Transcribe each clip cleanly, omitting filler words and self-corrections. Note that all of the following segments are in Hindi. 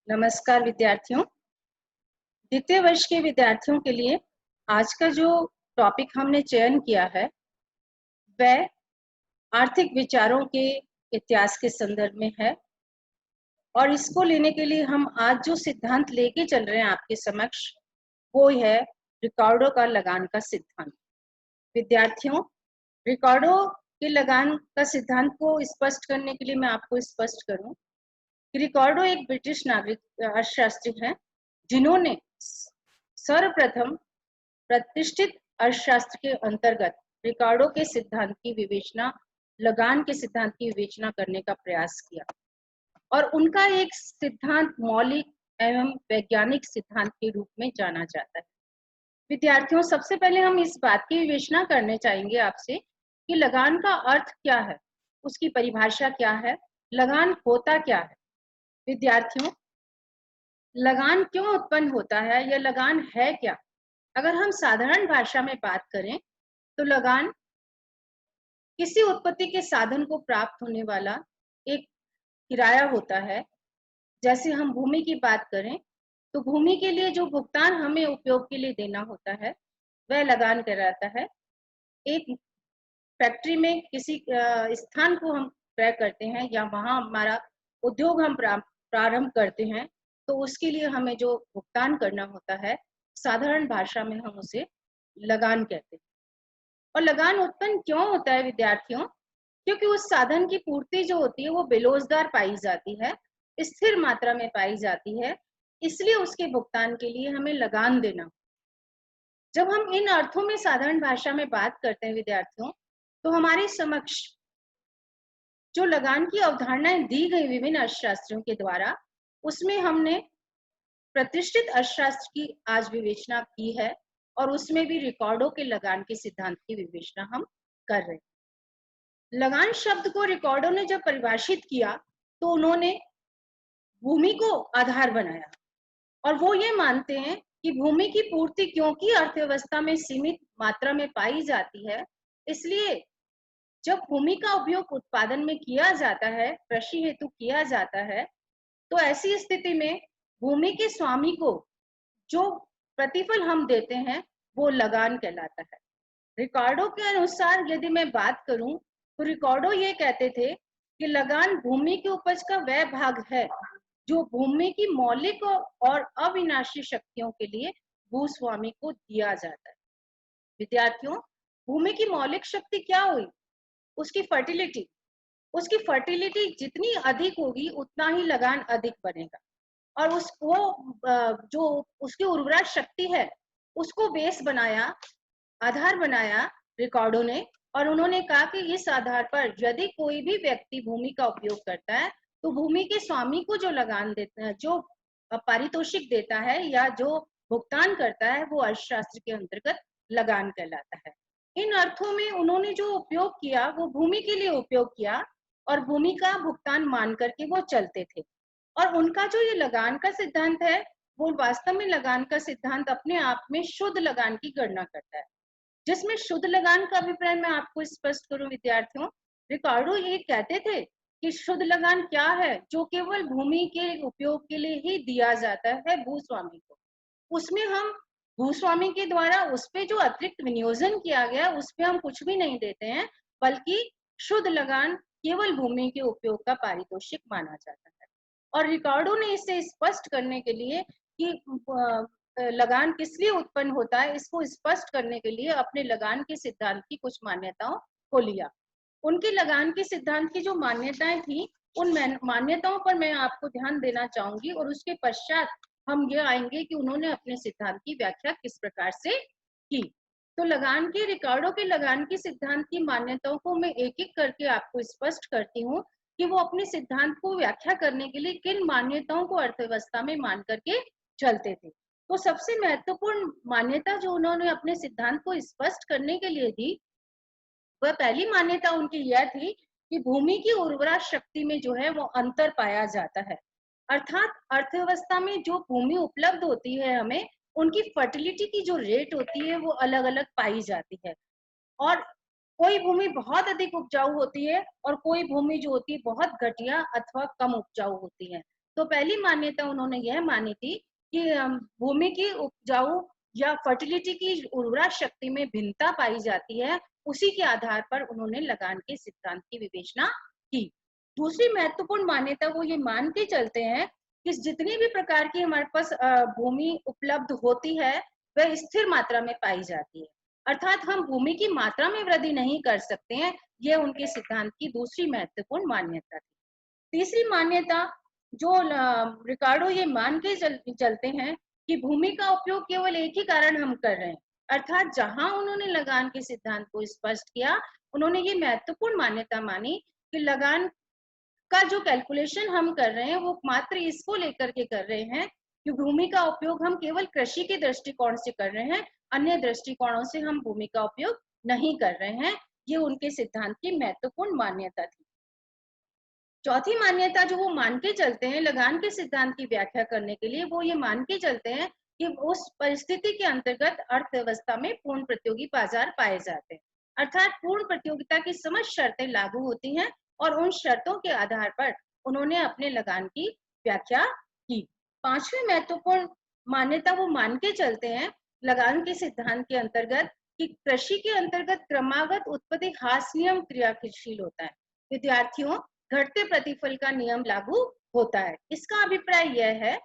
नमस्कार विद्यार्थियों। द्वितीय वर्ष के विद्यार्थियों के लिए आज का जो टॉपिक हमने चयन किया है वह आर्थिक विचारों के इतिहास के संदर्भ में है और इसको लेने के लिए हम आज जो सिद्धांत लेके चल रहे हैं आपके समक्ष वो है रिकार्डो का लगान का सिद्धांत। विद्यार्थियों, रिकार्डो के लगान का सिद्धांत को स्पष्ट करने के लिए मैं आपको स्पष्ट करूं कि रिकार्डो एक ब्रिटिश नागरिक अर्थशास्त्री हैं जिन्होंने सर्वप्रथम प्रतिष्ठित अर्थशास्त्र के अंतर्गत रिकार्डो के सिद्धांत की विवेचना, लगान के सिद्धांत की विवेचना करने का प्रयास किया और उनका एक सिद्धांत मौलिक एवं वैज्ञानिक सिद्धांत के रूप में जाना जाता है। विद्यार्थियों, सबसे पहले हम इस बात की विवेचना करने चाहेंगे आपसे कि लगान का अर्थ क्या है, उसकी परिभाषा क्या है, लगान होता क्या है। विद्यार्थियों, लगान क्यों उत्पन्न होता है या लगान है क्या? अगर हम साधारण भाषा में बात करें तो लगान किसी उत्पत्ति के साधन को प्राप्त होने वाला एक किराया होता है। जैसे हम भूमि की बात करें तो भूमि के लिए जो भुगतान हमें उपयोग के लिए देना होता है वह लगान कहलाता है। एक फैक्ट्री में किसी स्थान को हम क्रय करते हैं या वहां हमारा उद्योग हम प्रारंभ करते हैं तो उसके लिए हमें जो भुगतान करना होता है साधारण भाषा में हम उसे लगान कहते हैं। और लगान उत्पन्न क्यों होता है विद्यार्थियों? क्योंकि उस साधन की पूर्ति जो होती है वो बेरोजगार पाई जाती है, स्थिर मात्रा में पाई जाती है, इसलिए उसके भुगतान के लिए हमें लगान देना। जब हम इन अर्थों में साधारण भाषा में बात करते हैं विद्यार्थियों, तो हमारे समक्ष जो लगान की अवधारणाएं दी गई विभिन्न अर्थशास्त्रियों के द्वारा, उसमें हमने प्रतिष्ठित अर्थशास्त्र की आज विवेचना की है और उसमें भी रिकार्डो के लगान के सिद्धांत की विवेचना हम कर रहे हैं। लगान शब्द को रिकार्डो ने जब परिभाषित किया तो उन्होंने भूमि को आधार बनाया और वो ये मानते हैं कि भूमि की पूर्ति क्योंकि अर्थव्यवस्था में सीमित मात्रा में पाई जाती है, इसलिए जब भूमि का उपयोग उत्पादन में किया जाता है, कृषि हेतु किया जाता है, तो ऐसी स्थिति में भूमि के स्वामी को जो प्रतिफल हम देते हैं वो लगान कहलाता है। रिकार्डो के अनुसार यदि मैं बात करूं तो रिकार्डो ये कहते थे कि लगान भूमि की उपज का वह भाग है जो भूमि की मौलिक और अविनाशी शक्तियों के लिए भूस्वामी को दिया जाता है। विद्यार्थियों, भूमि की मौलिक शक्ति क्या हुई? उसकी फर्टिलिटी। उसकी फर्टिलिटी जितनी अधिक होगी उतना ही लगान अधिक बनेगा और जो उसकी उर्वरा शक्ति है उसको बेस बनाया, आधार बनाया रिकार्डो ने और उन्होंने कहा कि इस आधार पर यदि कोई भी व्यक्ति भूमि का उपयोग करता है तो भूमि के स्वामी को जो लगान देता है, जो पारितोषिक देता है या जो भुगतान करता है वो अर्थशास्त्र के अंतर्गत लगान कहलाता है। इन अर्थों में उन्होंने जो उपयोग किया वो भूमि के लिए उपयोग किया और भूमि का भुगतान मान करके वो चलते थे। और उनका जो ये लगान का सिद्धांत है वो वास्तव में लगान का सिद्धांत अपने आप में शुद्ध लगान की गणना करता है। जिसमें शुद्ध लगान का अभिप्राय मैं आपको स्पष्ट करूं विद्यार्थियों, रिकार्डो ये कहते थे कि शुद्ध लगान क्या है? जो केवल भूमि के उपयोग के लिए ही दिया जाता है भूस्वामी को। उसमें हम भूस्वामी के द्वारा उस पे जो अतिरिक्त विनियोजन किया गया उस पे हम कुछ भी नहीं देते हैं, बल्कि शुद्ध लगान केवल भूमि के उपयोग का पारितोषिक माना जाता है। और रिकार्डो ने इसे स्पष्ट करने के लिए कि लगान किस लिए उत्पन्न होता है, इसको स्पष्ट करने के लिए अपने लगान के सिद्धांत की कुछ मान्यताओं को लिया। उनके लगान के सिद्धांत की जो मान्यताएं थी उन मान्यताओं पर मैं आपको ध्यान देना चाहूंगी और उसके पश्चात हम ये आएंगे कि उन्होंने अपने सिद्धांत की व्याख्या किस प्रकार से की। तो लगान के रिकार्डो के लगान के सिद्धांत की मान्यताओं को मैं एक एक करके आपको स्पष्ट करती हूँ कि वो अपने सिद्धांत को व्याख्या करने के लिए किन मान्यताओं को अर्थव्यवस्था में मान करके चलते थे। तो सबसे महत्वपूर्ण मान्यता जो उन्होंने अपने सिद्धांत को स्पष्ट करने के लिए दी वह पहली मान्यता उनकी यह थी कि भूमि की उर्वरा शक्ति में जो है वो अंतर पाया जाता है। अर्थात अर्थव्यवस्था में जो भूमि उपलब्ध होती है हमें उनकी फर्टिलिटी की जो रेट होती है वो अलग अलग पाई जाती है और कोई भूमि बहुत अधिक उपजाऊ होती है और कोई भूमि जो होती है बहुत घटिया अथवा कम उपजाऊ होती है। तो पहली मान्यता उन्होंने यह मानी थी कि भूमि की उपजाऊ या फर्टिलिटी की उर्वरा शक्ति में भिन्नता पाई जाती है, उसी के आधार पर उन्होंने लगान के सिद्धांत की विवेचना की। दूसरी महत्वपूर्ण मान्यता वो ये मान के चलते हैं कि जितनी भी प्रकार की हमारे पास भूमि उपलब्ध होती है वह स्थिर मात्रा में पाई जाती है, अर्थात हम भूमि की मात्रा में वृद्धि नहीं कर सकते हैं। यह उनके सिद्धांत की दूसरी महत्वपूर्ण मान्यता थी। तीसरी मान्यता जो रिकार्डो ये मान के चलते हैं कि भूमि का उपयोग केवल एक ही कारण हम कर रहे हैं, अर्थात जहां उन्होंने लगान के सिद्धांत को स्पष्ट किया, उन्होंने ये महत्वपूर्ण मान्यता मानी कि लगान का जो कैलकुलेशन हम कर रहे हैं वो मात्र इसको लेकर के कर रहे हैं कि भूमि का उपयोग हम केवल कृषि के दृष्टिकोण से कर रहे हैं, अन्य दृष्टिकोणों से हम भूमि का उपयोग नहीं कर रहे हैं। ये उनके सिद्धांत की महत्वपूर्ण मान्यता थी। चौथी मान्यता जो वो मान के चलते हैं लगान के सिद्धांत की व्याख्या करने के लिए, वो ये मान के चलते हैं कि उस परिस्थिति के अंतर्गत अर्थव्यवस्था में पूर्ण प्रतियोगी बाजार पाए जाते हैं, अर्थात पूर्ण प्रतियोगिता की समस्त शर्तें लागू होती हैं और उन शर्तों के आधार पर उन्होंने अपने लगान की व्याख्या की। पांचवी महत्वपूर्ण मान्यता वो मान के चलते हैं लगान के सिद्धांत के अंतर्गत कि कृषि के अंतर्गत क्रमागत उत्पत्ति ह्रास नियम क्रियाशील होता है। विद्यार्थियों, घटते प्रतिफल का नियम लागू होता है। इसका अभिप्राय यह है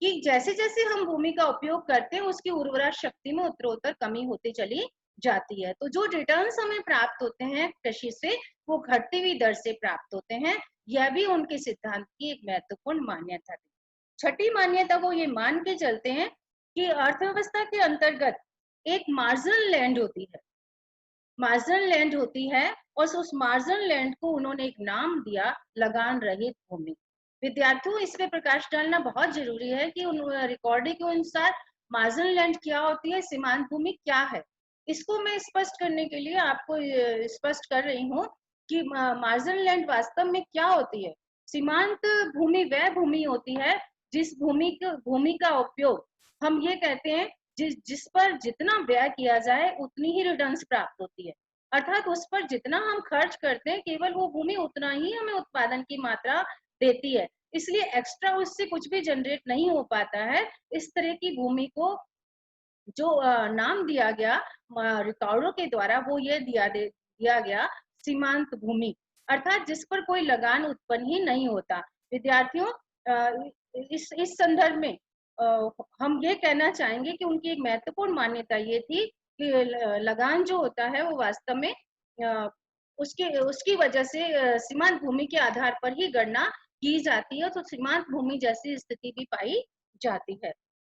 कि जैसे जैसे हम भूमि का उपयोग करते हैं उसकी उर्वरा शक्ति में उत्तरोत्तर कमी होती चली जाती है, तो जो रिटर्न्स हमें प्राप्त होते हैं कृषि से वो घटती हुई दर से प्राप्त होते हैं। यह भी उनके सिद्धांत की एक महत्वपूर्ण मान्यता थी। छठी मान्यता वो ये मान के चलते हैं कि अर्थव्यवस्था के अंतर्गत एक मार्जिनल लैंड होती है, मार्जिनल लैंड होती है और उस मार्जिनल लैंड को उन्होंने एक नाम दिया लगान रहित भूमि। विद्यार्थियों, इस पे प्रकाश डालना बहुत जरूरी है कि उन रिकॉर्डिंग के अनुसार मार्जिनल लैंड क्या होती है, सीमांत भूमि क्या है। इसको मैं स्पष्ट करने के लिए आपको स्पष्ट कर रही हूँ कि मार्जिनल लैंड वास्तव में क्या होती है। सीमांत भूमि वह भूमि होती है जिस भूमि का उपयोग हम ये कहते हैं जिस पर जितना व्यय किया जाए उतनी ही रिटर्न्स प्राप्त होती है, अर्थात उस पर जितना हम खर्च करते हैं केवल वो भूमि उतना ही हमें उत्पादन की मात्रा देती है, इसलिए एक्स्ट्रा उससे कुछ भी जनरेट नहीं हो पाता है। इस तरह की भूमि को जो नाम दिया गया रिकॉर्डों के द्वारा, वो ये दिया गया सीमांत भूमि, अर्थात जिस पर कोई लगान उत्पन्न ही नहीं होता। विद्यार्थियों, इस संदर्भ में हम ये कहना चाहेंगे कि उनकी एक महत्वपूर्ण मान्यता ये थी कि लगान जो होता है वो वास्तव में उसकी वजह से सीमांत भूमि के आधार पर ही गणना की जाती है, तो सीमांत भूमि जैसी स्थिति भी पाई जाती है।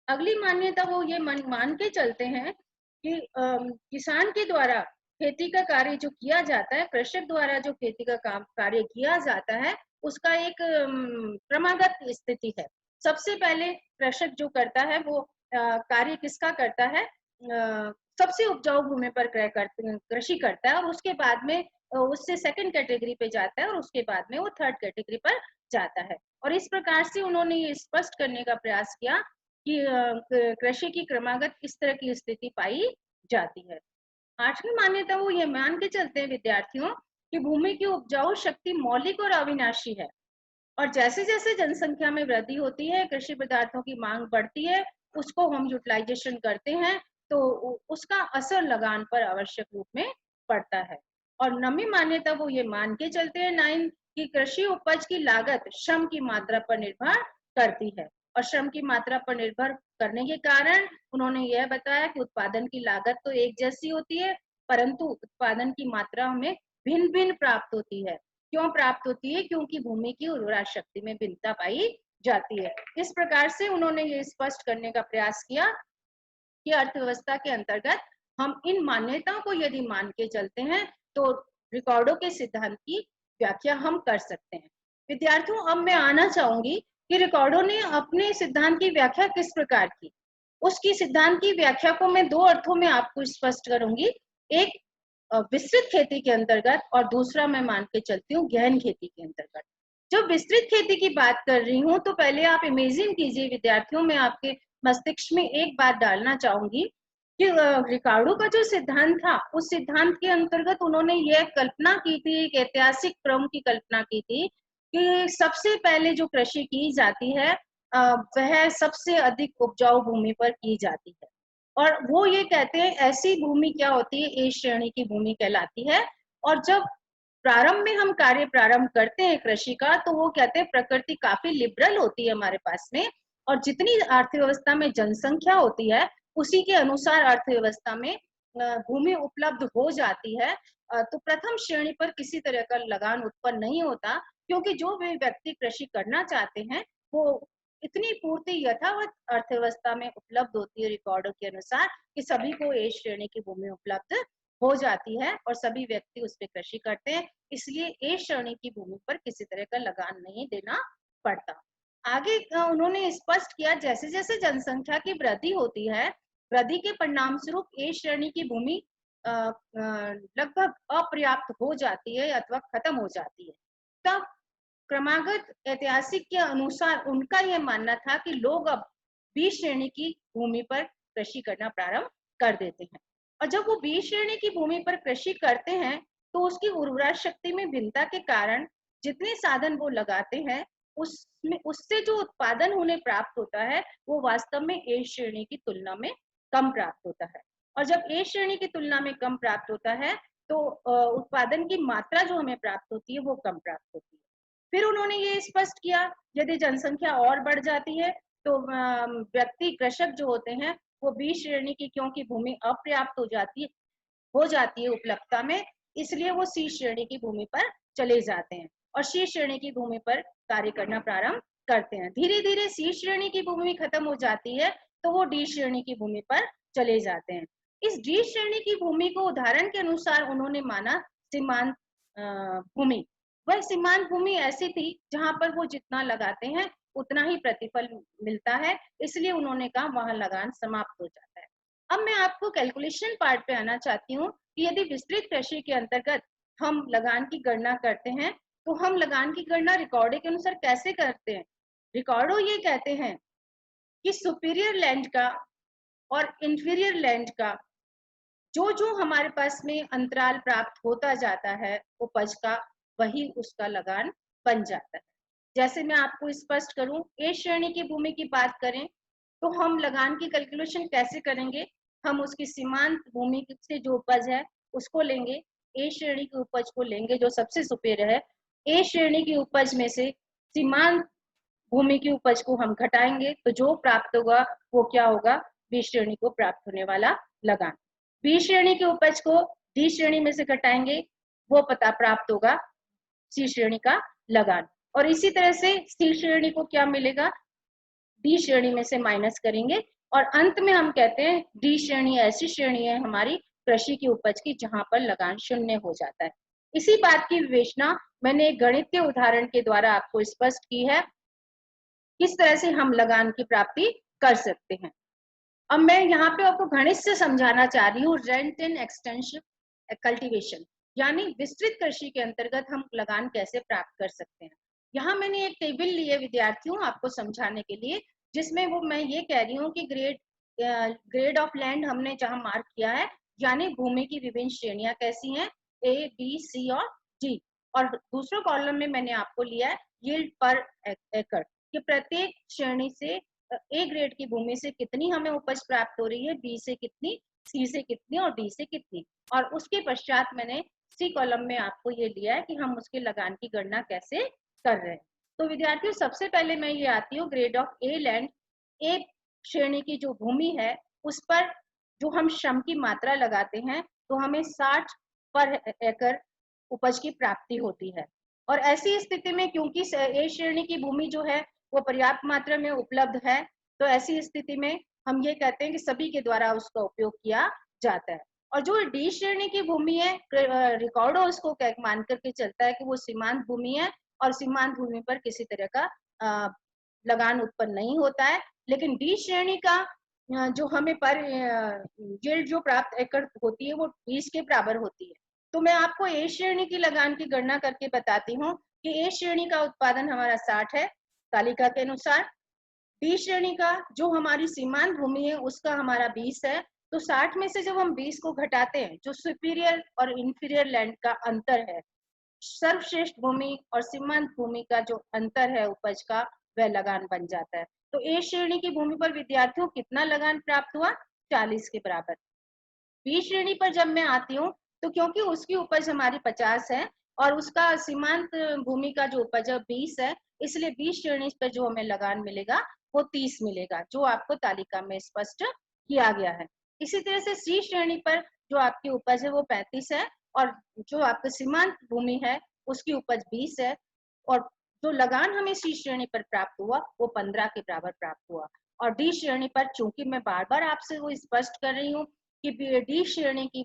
अगली मान्यता वो ये मान के चलते हैं कि किसान के द्वारा खेती का कार्य जो किया जाता है, कृषक द्वारा जो खेती का कार्य किया जाता है, उसका एक क्रमागत स्थिति है। सबसे पहले कृषक जो करता है वो कार्य किसका करता है, सबसे उपजाऊ भूमि पर कृषि करता है और उसके बाद में उससे सेकंड कैटेगरी पे जाता है और उसके बाद में वो थर्ड कैटेगरी पर जाता है। और इस प्रकार से उन्होंने ये स्पष्ट करने का प्रयास किया कि कृषि की क्रमागत इस तरह की स्थिति पाई जाती है। आठवीं मान्यता वो ये मान के चलते हैं विद्यार्थियों कि भूमि की उपजाऊ शक्ति मौलिक और अविनाशी है और जैसे जैसे जनसंख्या में वृद्धि होती है, कृषि पदार्थों की मांग बढ़ती है, उसको हम यूटिलाइजेशन करते हैं तो उसका असर लगान पर आवश्यक रूप में पड़ता है। और नवीं मान्यता वो ये मान के चलते हैं 9 कि कृषि उपज की लागत श्रम की मात्रा पर निर्भर करती है और श्रम की मात्रा पर निर्भर करने के कारण उन्होंने यह बताया कि उत्पादन की लागत तो एक जैसी होती है परंतु उत्पादन की मात्रा हमें भिन्न भिन्न प्राप्त होती है। क्यों प्राप्त होती है? क्योंकि भूमि की उर्वरा शक्ति में भिन्नता पाई जाती है। इस प्रकार से उन्होंने ये स्पष्ट करने का प्रयास किया कि अर्थव्यवस्था के अंतर्गत हम इन मान्यताओं को यदि मान के चलते हैं तो रिकॉर्डों के सिद्धांत की व्याख्या हम कर सकते हैं। विद्यार्थियों, अब मैं आना चाहूंगी कि रिकॉर्डों ने अपने सिद्धांत की व्याख्या किस प्रकार की। उसकी सिद्धांत की व्याख्या को मैं दो अर्थों में आपको स्पष्ट करूंगी, एक विस्तृत खेती के अंतर्गत और दूसरा मैं मान के चलती हूँ गहन खेती के अंतर्गत। जब विस्तृत खेती की बात कर रही हूँ तो पहले आप इमेजिन कीजिए विद्यार्थियों, मैं आपके मस्तिष्क में एक बात डालना चाहूंगी कि रिकार्डो का जो सिद्धांत था उस सिद्धांत के अंतर्गत उन्होंने यह कल्पना की थी, एक ऐतिहासिक क्रम की कल्पना की थी कि सबसे पहले जो कृषि की जाती है वह सबसे अधिक उपजाऊ भूमि पर की जाती है। और वो ये कहते हैं ऐसी भूमि क्या होती है, ए श्रेणी की भूमि कहलाती है। और जब प्रारंभ में हम कार्य प्रारंभ करते हैं कृषि का, तो वो कहते हैं प्रकृति काफी लिबरल होती है हमारे पास में, और जितनी अर्थव्यवस्था में जनसंख्या होती है उसी के अनुसार अर्थव्यवस्था में भूमि उपलब्ध हो जाती है। तो प्रथम श्रेणी पर किसी तरह का लगान उत्पन्न नहीं होता, क्योंकि जो भी व्यक्ति कृषि करना चाहते हैं वो इतनी पूर्ति यथावत अर्थव्यवस्था में उपलब्ध होती है रिकॉर्डों के अनुसार कि सभी को ए श्रेणी की भूमि उपलब्ध हो जाती है और सभी व्यक्ति उस पर कृषि करते हैं। इसलिए ए श्रेणी की भूमि पर किसी तरह का लगान नहीं देना पड़ता। आगे उन्होंने स्पष्ट किया जैसे जैसे जनसंख्या की वृद्धि होती है, वृद्धि के परिणाम स्वरूप ए श्रेणी की भूमि लगभग अपर्याप्त हो जाती है अथवा खत्म हो जाती है। तब क्रमागत ऐतिहासिक के अनुसार उनका यह मानना था कि लोग अब बी श्रेणी की भूमि पर कृषि करना प्रारंभ कर देते हैं। और जब वो बी श्रेणी की भूमि पर कृषि करते हैं तो उसकी उर्वरा शक्ति में भिन्नता के कारण जितने साधन वो लगाते हैं उसमें उससे जो उत्पादन उन्हें प्राप्त होता है वो वास्तव में ए श्रेणी की तुलना में कम प्राप्त होता है। और जब ए श्रेणी की तुलना में कम प्राप्त होता है तो उत्पादन की मात्रा जो हमें प्राप्त होती है वो कम प्राप्त होती है। फिर उन्होंने ये स्पष्ट किया यदि जनसंख्या और बढ़ जाती है तो व्यक्ति कृषक जो होते हैं वो बी श्रेणी की, क्योंकि भूमि अपर्याप्त हो जाती है उपलब्धता में, इसलिए वो सी श्रेणी की भूमि पर चले जाते हैं और सी श्रेणी की भूमि पर कार्य करना प्रारंभ करते हैं। धीरे धीरे सी श्रेणी की भूमि खत्म हो जाती है तो वो डी श्रेणी की भूमि पर चले जाते हैं। इस डी श्रेणी की भूमि को उदाहरण के अनुसार उन्होंने माना सीमांत भूमि। वह सीमांत भूमि ऐसी थी जहां पर वो जितना लगाते हैं उतना ही प्रतिफल मिलता है, इसलिए उन्होंने कहा वहां लगान समाप्त हो जाता है। अब मैं आपको कैलकुलेशन पार्ट पे आना चाहती हूँ कि यदि विस्तृत कृषि के अंतर्गत हम लगान की गणना करते हैं तो हम लगान की गणना रिकॉर्डो के अनुसार कैसे करते हैं। रिकॉर्डो ये कहते हैं कि सुपीरियर लैंड का और इंफीरियर लैंड का जो जो हमारे पास में अंतराल प्राप्त होता जाता है उपज का, वही उसका लगान बन जाता है। जैसे मैं आपको स्पष्ट करूं, ए श्रेणी की भूमि की बात करें तो हम लगान की कैलकुलेशन कैसे करेंगे। हम उसकी सीमांत भूमि से जो उपज है उसको लेंगे, ए श्रेणी की उपज को लेंगे जो सबसे सुपीरियर है, ए श्रेणी की उपज में से सीमांत भूमि की उपज को हम घटाएंगे तो जो प्राप्त होगा वो क्या होगा, बी श्रेणी को प्राप्त होने वाला लगान। बी श्रेणी की उपज को डी श्रेणी में से घटाएंगे, वो पता प्राप्त होगा सी श्रेणी का लगान। और इसी तरह से सी श्रेणी को क्या मिलेगा, डी श्रेणी में से माइनस करेंगे और अंत में हम कहते हैं डी श्रेणी ऐसी श्रेणी है हमारी कृषि की उपज की जहां पर लगान शून्य हो जाता है। इसी बात की विवेचना मैंने एक गणितीय उदाहरण के द्वारा आपको स्पष्ट की है, किस तरह से हम लगान की प्राप्ति कर सकते हैं। अब मैं यहाँ पे आपको गणित से समझाना चाह रही हूँ रेंट एंड एक्सटेंशन कल्टीवेशन, यानी विस्तृत कृषि के अंतर्गत हम लगान कैसे प्राप्त कर सकते हैं। यहाँ मैंने एक टेबल ली है विद्यार्थियों आपको समझाने के लिए, जिसमें वो मैं ये कह रही हूँ कि ग्रेड ऑफ लैंड हमने जहाँ मार्क किया है, यानी भूमि की विभिन्न श्रेणियां कैसी हैं, ए बी सी और डी। और दूसरे कॉलम में मैंने आपको लिया है यील्ड पर एकड़, कि प्रत्येक श्रेणी से ए ग्रेड की भूमि से कितनी हमें उपज प्राप्त हो रही है, बी से कितनी, सी से कितनी और डी से कितनी। और उसके पश्चात मैंने सी कॉलम में आपको ये लिया है कि हम उसके लगान की गणना कैसे कर रहे हैं। तो विद्यार्थियों सबसे पहले मैं ये आती हूँ ग्रेड ऑफ ए लैंड, एक श्रेणी की जो भूमि है उस पर जो हम श्रम की मात्रा लगाते हैं तो हमें 60 पर एकड़ उपज की प्राप्ति होती है। और ऐसी स्थिति में क्योंकि ए श्रेणी की भूमि जो है वो पर्याप्त मात्रा में उपलब्ध है, तो ऐसी स्थिति में हम ये कहते हैं कि सभी के द्वारा उसका उपयोग किया जाता है। और जो डी श्रेणी की भूमि है रिकॉर्डो उसको मान करके चलता है कि वो सीमांत भूमि है और सीमांत भूमि पर किसी तरह का लगान उत्पन्न नहीं होता है। लेकिन डी श्रेणी का जो हमें पर यील्ड जो प्राप्त एकड़ होती है वो 20 के बराबर होती है। तो मैं आपको ए श्रेणी की लगान की गणना करके बताती हूँ कि ए श्रेणी का उत्पादन हमारा 60 है तालिका के अनुसार, डी श्रेणी का जो हमारी सीमांत भूमि है उसका हमारा 20 है। तो 60 में से जब हम 20 को घटाते हैं, जो सुपीरियर और इंफीरियर लैंड का अंतर है, सर्वश्रेष्ठ भूमि और सीमांत भूमि का जो अंतर है उपज का, वह लगान बन जाता है। तो ए श्रेणी की भूमि पर विद्यार्थियों कितना लगान प्राप्त हुआ? 40 के बराबर। बी श्रेणी पर जब मैं आती हूँ तो क्योंकि उसकी उपज हमारी 50 है और उसका सीमांत भूमि का जो उपज है 20 है, इसलिए बी श्रेणी पर जो हमें लगान मिलेगा वो 30 मिलेगा, जो आपको तालिका में स्पष्ट किया गया है। इसी तरह से सी श्रेणी पर जो आपकी उपज है वो 35 है और जो आपकी सीमांत भूमि है उसकी उपज 20 है और जो लगान हमें सी श्रेणी पर प्राप्त हुआ वो 15 के बराबर प्राप्त हुआ। और डी श्रेणी पर, चूंकि मैं बार बार आपसे वो स्पष्ट कर रही हूँ कि डी श्रेणी की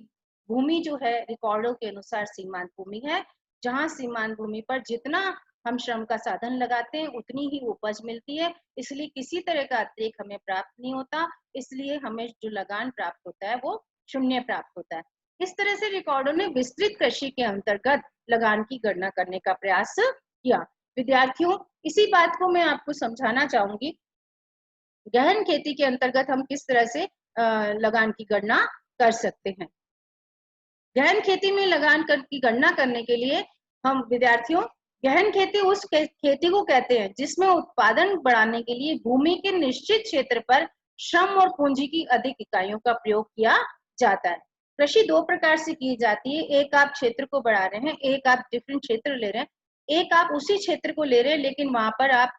भूमि जो है रिकॉर्डों के अनुसार सीमांत भूमि है, जहां सीमांत भूमि पर जितना हम श्रम का साधन लगाते हैं उतनी ही उपज मिलती है, इसलिए किसी तरह का अतिरिक्त हमें प्राप्त नहीं होता, इसलिए हमें जो लगान प्राप्त होता है वो शून्य प्राप्त होता है। इस तरह से रिकॉर्डों ने विस्तृत कृषि के अंतर्गत लगान की गणना करने का प्रयास किया। विद्यार्थियों, इसी बात को मैं आपको समझाना चाहूंगी। गहन खेती के अंतर्गत हम किस तरह से लगान की गणना कर सकते हैं। गहन खेती में लगान की गणना करने के लिए हम विद्यार्थियों, गहन खेती उस खेती को कहते हैं जिसमें उत्पादन बढ़ाने के लिए भूमि के निश्चित क्षेत्र पर श्रम और पूंजी की अधिक इकाइयों का प्रयोग किया जाता है। कृषि दो प्रकार से की जाती है, एक आप क्षेत्र को बढ़ा रहे हैं, एक आप डिफरेंट क्षेत्र ले रहे हैं, एक आप उसी क्षेत्र को ले रहे हैं लेकिन वहां पर आप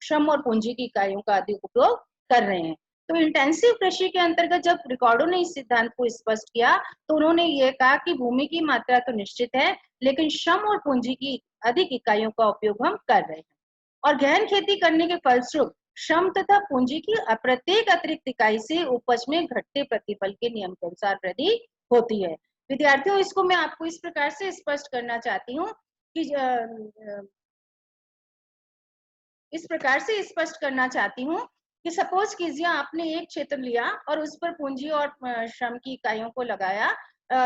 श्रम और पूंजी की इकाइयों का अधिक उपयोग कर रहे हैं। तो इंटेंसिव कृषि के अंतर्गत जब रिकॉर्डों ने इस सिद्धांत को स्पष्ट किया तो उन्होंने ये कहा कि भूमि की मात्रा तो निश्चित है लेकिन श्रम और पूंजी की अधिक इकाइयों का उपयोग हम कर रहे हैं और गहन खेती करने के फलस्वरूप श्रम तथा पूंजी की प्रत्येक अतिरिक्त इकाई से उपज में घटते प्रतिफल के नियम के अनुसार वृद्धि होती है। विद्यार्थियों, इसको मैं आपको इस प्रकार से स्पष्ट करना चाहती हूँ कि इस प्रकार से स्पष्ट करना चाहती हूँ कि सपोज कीजिए आपने एक क्षेत्र लिया और उस पर पूंजी और श्रम की इकाइयों को लगाया,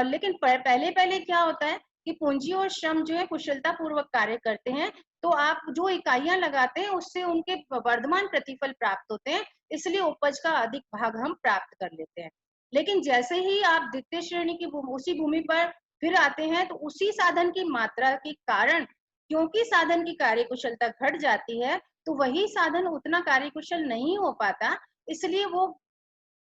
लेकिन पहले पहले क्या होता है कि पूंजी और श्रम जो है कुशलता पूर्वक कार्य करते हैं, तो आप जो इकाइयां लगाते हैं उससे उनके वर्धमान प्रतिफल प्राप्त होते हैं, इसलिए उपज का अधिक भाग हम प्राप्त कर लेते हैं। लेकिन जैसे ही आप द्वितीय श्रेणी की उसी भूमि पर फिर आते हैं तो उसी साधन की मात्रा के कारण, क्योंकि साधन की कार्यकुशलता घट जाती है, तो वही साधन उतना कार्यकुशल नहीं हो पाता, इसलिए वो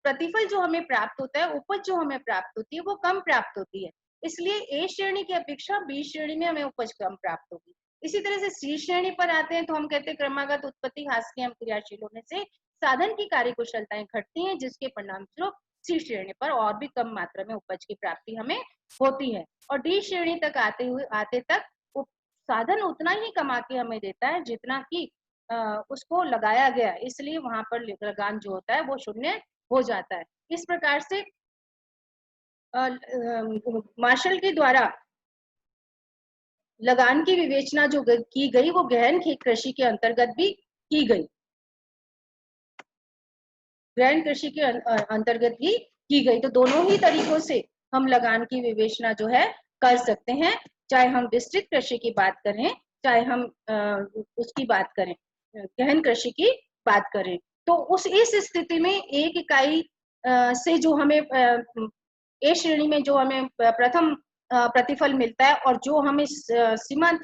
प्रतिफल जो हमें प्राप्त होता है, उपज जो हमें प्राप्त होती है वो कम प्राप्त होती है। इसलिए ए श्रेणी की अपेक्षा बी श्रेणी में हमें उपज कम प्राप्त होगी। इसी तरह से सी श्रेणी पर आते हैं तो हम कहते हैं क्रमागत उत्पत्ति ह्रास के हम क्रियाशील होने से साधन की कार्यकुशलताएं घटती हैं, जिसके परिणाम स्वरूप सी श्रेणी पर और भी कम मात्रा में उपज की प्राप्ति हमें होती है और डी श्रेणी तक आते तक साधन उतना ही कमा के हमें देता है जितना कि उसको लगाया गया, इसलिए वहां पर लगान जो होता है वो शून्य हो जाता है। इस प्रकार से मार्शल के द्वारा लगान की विवेचना जो की गई वो गहन कृषि के अंतर्गत भी की गई, गहन कृषि के अंतर्गत भी की गई। तो दोनों ही तरीकों से हम लगान की विवेचना जो है कर सकते हैं, चाहे हम विस्तृत कृषि की बात करें, चाहे हम उसकी बात करें, गहन कृषि की बात करें। तो इस स्थिति में एक इकाई से जो हमें ए श्रेणी में जो हमें प्रथम प्रतिफल मिलता है और जो हमें सीमांत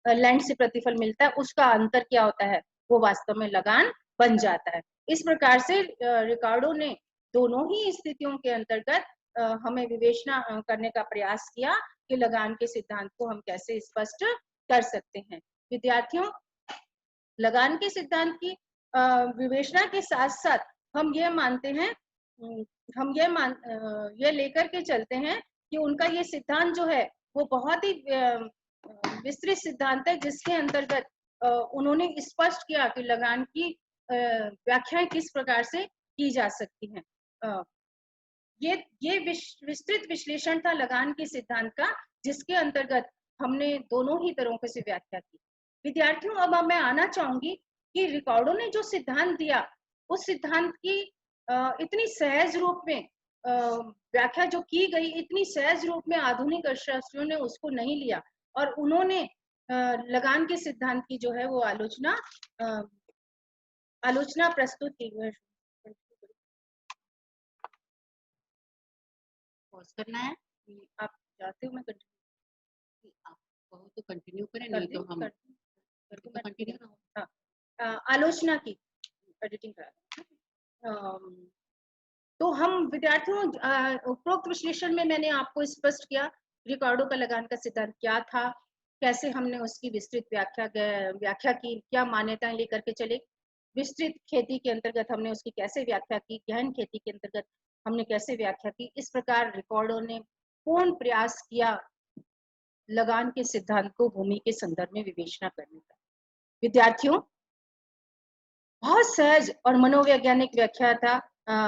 लैंड से प्रतिफल मिलता है, उसका अंतर क्या होता है, वो वास्तव में लगान बन जाता है। इस प्रकार से रिकार्डो ने दोनों ही स्थितियों के अंतर्गत हमें विवेचना करने का प्रयास किया कि लगान के सिद्धांत को हम कैसे स्पष्ट कर सकते हैं। विद्यार्थियों, लगान के सिद्धांत की विवेचना के साथ साथ हम ये मानते हैं, हम ये लेकर के चलते हैं कि उनका ये सिद्धांत जो है वो बहुत ही विस्तृत सिद्धांत है, जिसके अंतर्गत उन्होंने स्पष्ट किया कि लगान की व्याख्याएं किस प्रकार से की जा सकती हैं। ये विस्तृत विश्लेषण था लगान के सिद्धांत का, जिसके अंतर्गत हमने दोनों ही तरह से व्याख्या की। विद्यार्थियों, अब मैं आना चाहूंगी कि रिकॉर्डो ने जो सिद्धांत दिया उस सिद्धांत की इतनी सहज रूप में व्याख्या जो की गई, इतनी सहज रूप में आधुनिक अर्थशास्त्रियों ने उसको नहीं लिया और उन्होंने लगान के सिद्धांत की जो है वो आलोचना प्रस्तुत की। पॉज करना है, आप चाहते हो मैं कंटिन्यू? कहो तो कंटिन्यू करें, कर नहीं दी तो हम तो तो कंटिन्यू ना हो। हाँ, आलोचना की एडिटिंग करा। तो हम विद्यार्थियों उपरोक्त विश्लेषण में मैंने आपको स्पष्ट किया रिकॉर्डो का लगान का सिद्धांत क्या था, कैसे हमने उसकी विस्तृत व्याख्या की, क्या मान्यताएं लेकर के चले, विस्तृत खेती के अंतर्गत हमने उसकी कैसे व्याख्या की, गहन खेती के अंतर्गत हमने कैसे व्याख्या की। इस प्रकार रिकॉर्डो ने पूर्ण प्रयास किया लगान के सिद्धांत को भूमि के संदर्भ में विवेचना करने का। विद्यार्थियों, बहुत सहज और मनोवैज्ञानिक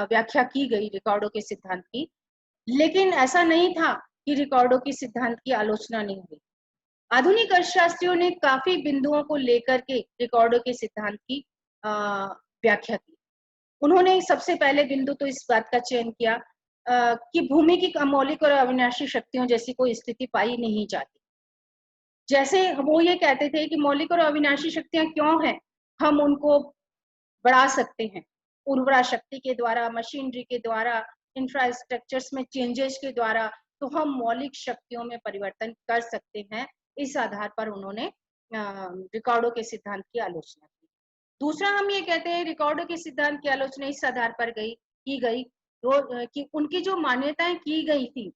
व्याख्या की गई रिकॉर्डो के सिद्धांत की, लेकिन ऐसा नहीं था कि रिकॉर्डो की सिद्धांत की आलोचना नहीं हुई। आधुनिक अर्थशास्त्रियों ने काफी बिंदुओं को लेकर के रिकॉर्डो के सिद्धांत की व्याख्या की। उन्होंने सबसे पहले बिंदु तो इस बात का चयन किया कि भूमि की मौलिक और अविनाशी शक्तियों जैसी कोई स्थिति पाई नहीं जाती। जैसे वो ये कहते थे कि मौलिक और अविनाशी शक्तियां क्यों हैं, हम उनको बढ़ा सकते हैं उर्वरा शक्ति के द्वारा, मशीनरी के द्वारा, इंफ्रास्ट्रक्चर्स में चेंजेस के द्वारा, तो हम मौलिक शक्तियों में परिवर्तन कर सकते हैं। इस आधार पर उन्होंने रिकॉर्डो के सिद्धांत की आलोचना की। दूसरा, हम ये कहते हैं रिकॉर्डो के सिद्धांत की आलोचना इस आधार पर की गई कि उनकी जो मान्यताएं की गई थी,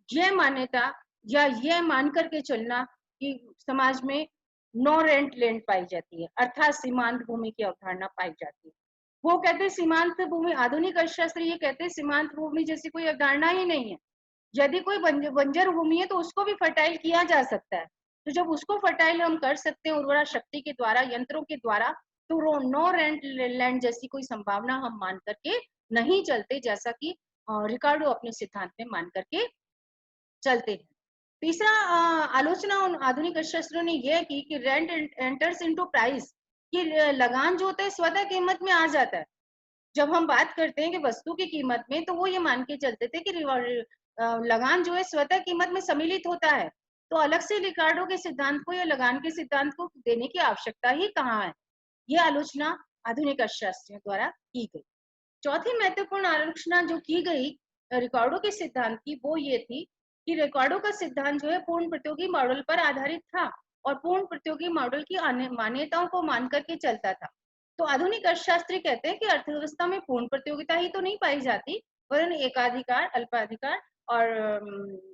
यह मान्यता या यह मान करके चलना कि समाज में नो रेंट लैंड पाई जाती है, अर्थात सीमांत भूमि की अवधारणा पाई जाती है। वो कहते हैं सीमांत भूमि, आधुनिक अर्थशास्त्री ये कहते हैं सीमांत भूमि जैसी कोई अवधारणा ही नहीं है। यदि कोई बंजर भूमि है तो उसको भी फर्टाइल किया जा सकता है। तो जब उसको फर्टाइल हम कर सकते हैं उर्वरा शक्ति के द्वारा, यंत्रों के द्वारा, तो नो रेंट लैंड जैसी कोई संभावना हम मान करके नहीं चलते, जैसा कि रिकार्डो अपने सिद्धांत में मान करके चलते हैं। तीसरा आलोचना उन आधुनिक अर्थशास्त्रियों ने यह की कि रेंट एंटर्स इनटू प्राइस, कि लगान जो होता है स्वतः कीमत में आ जाता है। जब हम बात करते हैं कि वस्तु की कीमत में, तो वो ये मान के चलते थे कि लगान जो है स्वतः कीमत में सम्मिलित होता है, तो अलग से रिकार्डो के सिद्धांत को या लगान के सिद्धांत को देने की आवश्यकता ही कहाँ है। ये आलोचना आधुनिक अर्थशास्त्रियों द्वारा की गई। चौथी महत्वपूर्ण आलोचना जो की गई रिकॉर्डो के सिद्धांत की, वो ये थी कि रिकॉर्डो का सिद्धांत जो है पूर्ण प्रतियोगी मॉडल पर आधारित था और पूर्ण प्रतियोगी मॉडल की मान्यताओं को मान करके चलता था। तो आधुनिक अर्थशास्त्री कहते हैं कि अर्थव्यवस्था में पूर्ण प्रतियोगिता ही तो नहीं पाई जाती, वरन एकाधिकार, अल्पाधिकार और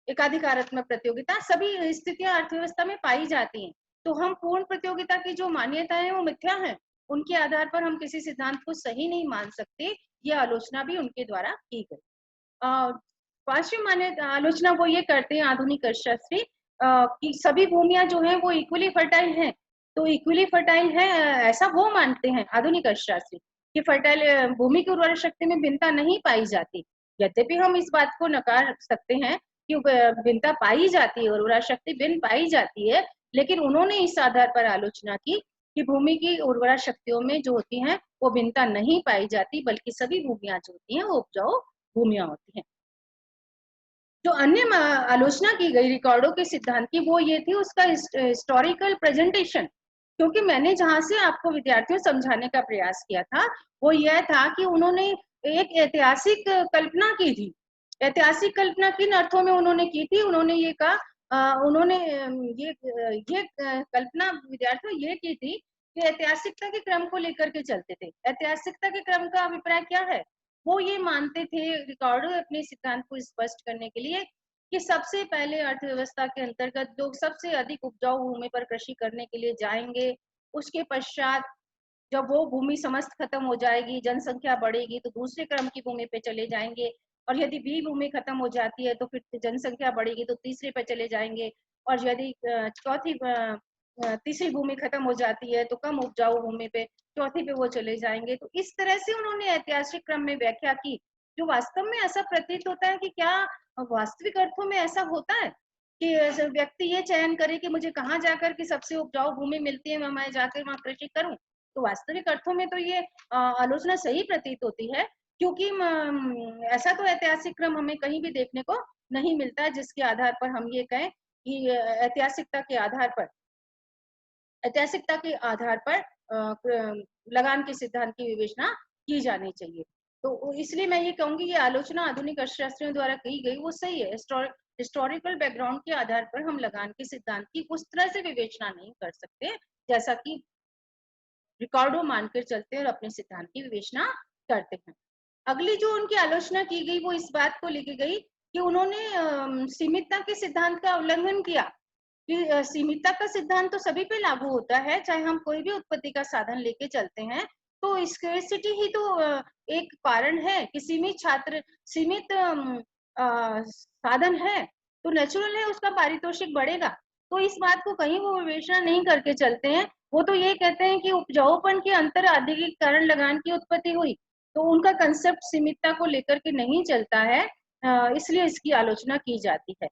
एकाधिकारात्मक प्रतियोगिता सभी स्थितियां अर्थव्यवस्था में पाई जाती हैं। तो हम पूर्ण प्रतियोगिता की जो मान्यता है वो मिथ्या है, उनके आधार पर हम किसी सिद्धांत को सही नहीं मान सकते। ये आलोचना भी उनके द्वारा की गई। पांचवी मान्यता आलोचना वो ये करते हैं आधुनिक अर्थशास्त्री कि सभी भूमियां जो हैं वो इक्वली फर्टाइल हैं। तो इक्वली फर्टाइल है ऐसा वो मानते हैं आधुनिक अर्थशास्त्री कि फर्टाइल भूमि की उर्वरा शक्ति में भिन्नता नहीं पाई जाती। यद्यपि हम इस बात को नकार सकते हैं कि भिन्नता पाई जाती है, उर्वरा शक्ति भिन्न पाई जाती है, लेकिन उन्होंने इस आधार पर आलोचना की कि भूमि की उर्वरा शक्तियों में जो होती हैं वो भिन्नता नहीं पाई जाती, बल्कि सभी भूमियां जो होती हैं वो उपजाऊ भूमियां होती हैं। जो अन्य आलोचना की गई रिकॉर्डो के सिद्धांत की, वो ये थी उसका हिस्टोरिकल प्रेजेंटेशन। क्योंकि मैंने जहां से आपको विद्यार्थियों समझाने का प्रयास किया था वो यह था कि उन्होंने एक ऐतिहासिक कल्पना की थी। ऐतिहासिक कल्पना किन अर्थों में उन्होंने की थी? उन्होंने ये कहा, उन्होंने ये कल्पना विद्यार्थियों ये की थी कि ऐतिहासिकता के क्रम को लेकर के चलते थे। ऐतिहासिकता के क्रम का अभिप्राय क्या है? वो ये मानते थे रिकॉर्डो अपने सिद्धांत को स्पष्ट करने के लिए कि सबसे पहले अर्थव्यवस्था के अंतर्गत लोग सबसे अधिक उपजाऊ भूमि पर कृषि करने के लिए जाएंगे। उसके पश्चात जब वो भूमि समस्त खत्म हो जाएगी, जनसंख्या बढ़ेगी, तो दूसरे क्रम की भूमि पे चले जाएंगे। और यदि भी भूमि खत्म हो जाती है तो फिर जनसंख्या बढ़ेगी तो तीसरे पे चले जाएंगे। और यदि तीसरी भूमि खत्म हो जाती है तो कम उपजाऊ भूमि पे चौथी पे वो चले जाएंगे। तो इस तरह से उन्होंने ऐतिहासिक क्रम में व्याख्या की, जो वास्तव में ऐसा प्रतीत होता है कि क्या वास्तविक अर्थों में ऐसा होता है कि व्यक्ति ये चयन करे कि मुझे कहाँ जाकर के सबसे उपजाऊ भूमि मिलती है, मैं जाकर वहां कृषि करूं। तो वास्तविक अर्थों में तो ये आलोचना सही प्रतीत होती है, क्योंकि ऐसा तो ऐतिहासिक क्रम हमें कहीं भी देखने को नहीं मिलता है जिसके आधार पर हम ये कहें कि ऐतिहासिकता के आधार पर लगान के सिद्धांत की विवेचना की जानी चाहिए। तो इसलिए मैं ये कहूंगी ये आलोचना आधुनिक अर्थशास्त्रियों द्वारा की गई वो सही है। हिस्टोरिकल बैकग्राउंड के आधार पर हम लगान के सिद्धांत की उस तरह से विवेचना नहीं कर सकते जैसा कि रिकॉर्डो मानकर चलते हैं और अपने सिद्धांत की विवेचना करते हैं। अगली जो उनकी आलोचना की गई वो इस बात को लेके गई कि उन्होंने सीमितता के सिद्धांत का उल्लंघन किया कि सीमितता का सिद्धांत तो सभी पे लागू होता है, चाहे हम कोई भी उत्पत्ति का साधन लेके चलते हैं तो स्केर्सिटी ही तो एक कारण है कि सीमित साधन है तो नेचुरल है उसका पारितोषिक बढ़ेगा। तो इस बात को कहीं वो विवेचना नहीं करके चलते हैं, वो तो ये कहते हैं कि उपजाऊपन के अंतर आदि के कारण लगान की उत्पत्ति हुई, तो उनका कंसेप्ट सीमितता को लेकर के नहीं चलता है, इसलिए इसकी आलोचना की जाती है।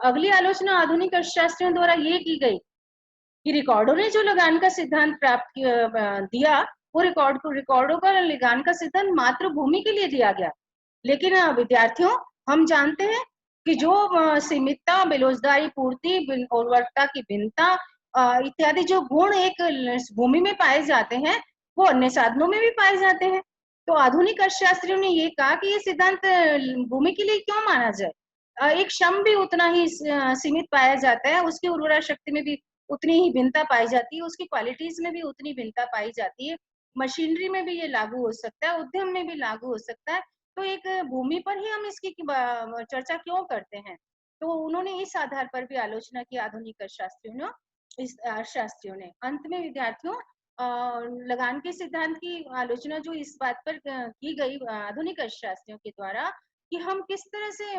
अगली आलोचना आधुनिक अर्थशास्त्रियों द्वारा ये की गई कि रिकॉर्डो ने जो लगान का सिद्धांत दिया वो रिकॉर्डो का लगान का सिद्धांत मात्र भूमि के लिए दिया गया, लेकिन विद्यार्थियों हम जानते हैं कि जो सीमितता, बेरोजगारी पूर्ति, उर्वरता की भिन्नता इत्यादि जो गुण एक भूमि में पाए जाते हैं वो अन्य साधनों में भी पाए जाते हैं। तो आधुनिक अर्थशास्त्रियों ने ये कहा कि ये सिद्धांत भूमि के लिए क्यों माना जाए, एक श्रम भी उतना ही सीमित पाया जाता है, उसकी उर्वरा शक्ति में भी उतनी ही भिन्नता पाई जाती है, उसकी क्वालिटीज में भी उतनी भिन्नता पाई जाती है, मशीनरी में भी ये लागू हो सकता है, उद्यम में भी लागू हो सकता है। तो एक भूमि पर ही हम इसकी चर्चा क्यों करते हैं? तो उन्होंने इस आधार पर भी आलोचना की आधुनिक अर्थशास्त्रियों ने। अंत में विद्यार्थियों लगान के सिद्धांत की आलोचना जो इस बात पर की गई आधुनिक अर्थशास्त्रियों के द्वारा कि हम किस तरह से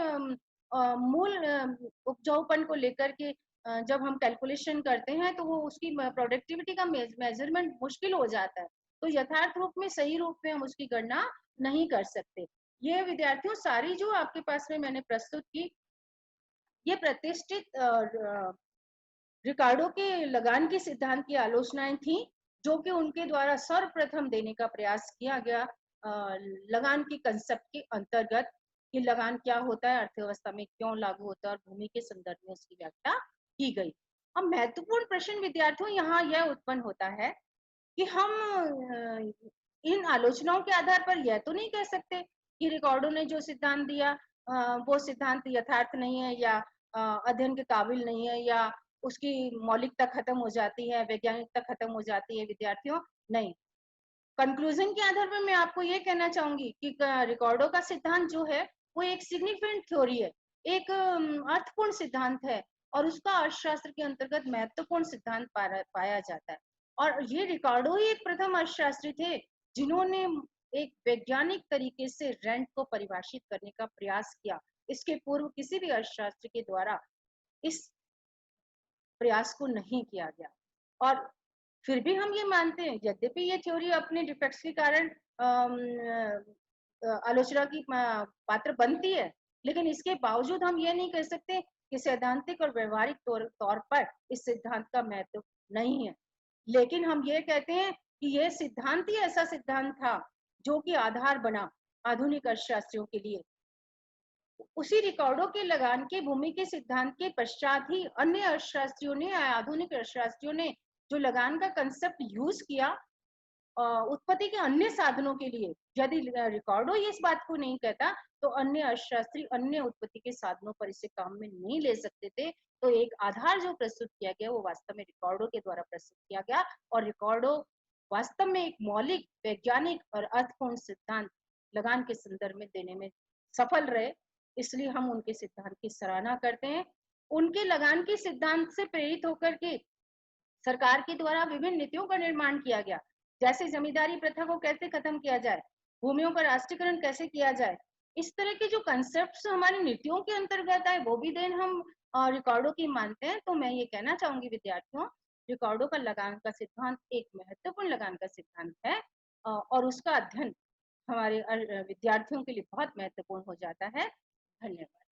मूल उपजाऊपन को लेकर के जब हम कैलकुलेशन करते हैं तो वो उसकी प्रोडक्टिविटी का मेजरमेंट मुश्किल हो जाता है, तो यथार्थ रूप में सही रूप में हम उसकी गणना नहीं कर सकते। ये विद्यार्थियों सारी जो आपके पास में मैंने प्रस्तुत की ये प्रतिष्ठित रिकार्डो के लगान के सिद्धांत की आलोचनाएं थी जो कि उनके द्वारा सर्वप्रथम देने का प्रयास किया गया लगान के कंसेप्ट के अंतर्गत कि लगान क्या होता है, अर्थव्यवस्था में क्यों लागू होता है और भूमि के संदर्भ में उसकी व्याख्या की गई। अब महत्वपूर्ण प्रश्न विद्यार्थियों यहाँ यह उत्पन्न होता है कि हम इन आलोचनाओं के आधार पर यह तो नहीं कह सकते कि रिकॉर्डो ने जो सिद्धांत दिया वो सिद्धांत यथार्थ नहीं है या अध्ययन के काबिल नहीं है या उसकी मौलिकता खत्म हो जाती है, वैज्ञानिकता खत्म हो जाती है। विद्यार्थियों नहीं, कंक्लूजन के आधार पर मैं आपको ये कहना चाहूंगी कि रिकॉर्डो का सिद्धांत जो है वो एक सिग्निफिकेंट थ्योरी है, एक अर्थपूर्ण सिद्धांत है और उसका अर्थशास्त्र के अंतर्गत महत्वपूर्ण सिद्धांत पाया जाता है। और ये रिकॉर्डो ही एक प्रथम अर्थशास्त्री थे जिन्होंने एक वैज्ञानिक तरीके से रेंट को परिभाषित करने का प्रयास किया। इसके पूर्व किसी भी अर्थशास्त्र के द्वारा इस प्रयास को नहीं किया गया। और फिर भी हम ये मानते हैं यद्यपि ये थ्योरी अपने डिफेक्ट्स के कारण आलोचना की पात्र बनती है, लेकिन इसके बावजूद हम ये नहीं कह सकते कि सैद्धांतिक और व्यवहारिक तौर पर इस सिद्धांत का महत्व नहीं है। लेकिन हम ये कहते हैं कि यह सिद्धांत ही ऐसा सिद्धांत था जो कि आधार बना आधुनिक अर्थशास्त्रियों के लिए। उसी रिकॉर्डो के लगान के भूमि के सिद्धांत के पश्चात ही अन्य अर्थशास्त्रियों ने, आधुनिक अर्थशास्त्रियों ने जो लगान का कंसेप्ट यूज किया उत्पत्ति के अन्य साधनों के लिए। यदि रिकॉर्डो इस बात को नहीं कहता तो अन्य अर्थशास्त्री अन्य उत्पत्ति के साधनों पर इसे काम में नहीं ले सकते थे। तो एक आधार जो प्रस्तुत किया गया वो वास्तव में रिकॉर्डो के द्वारा प्रस्तुत किया गया और रिकॉर्डो वास्तव में एक मौलिक, वैज्ञानिक और अर्थपूर्ण सिद्धांत लगान के संदर्भ में देने में सफल रहे, इसलिए हम उनके सिद्धांत की सराहना करते हैं। उनके लगान के सिद्धांत से प्रेरित होकर के सरकार के द्वारा विभिन्न नीतियों का निर्माण किया गया, जैसे जमींदारी प्रथा को कैसे खत्म किया जाए, भूमियों का राष्ट्रीयकरण कैसे किया जाए। इस तरह के जो कंसेप्ट्स हमारी नीतियों के अंतर्गत आए वो भी देन हम रिकॉर्डो की मानते हैं। तो मैं ये कहना चाहूंगी विद्यार्थियों, रिकॉर्डो का लगान का सिद्धांत एक महत्वपूर्ण लगान का सिद्धांत है और उसका अध्ययन हमारे विद्यार्थियों के लिए बहुत महत्वपूर्ण हो जाता है। धन्यवाद।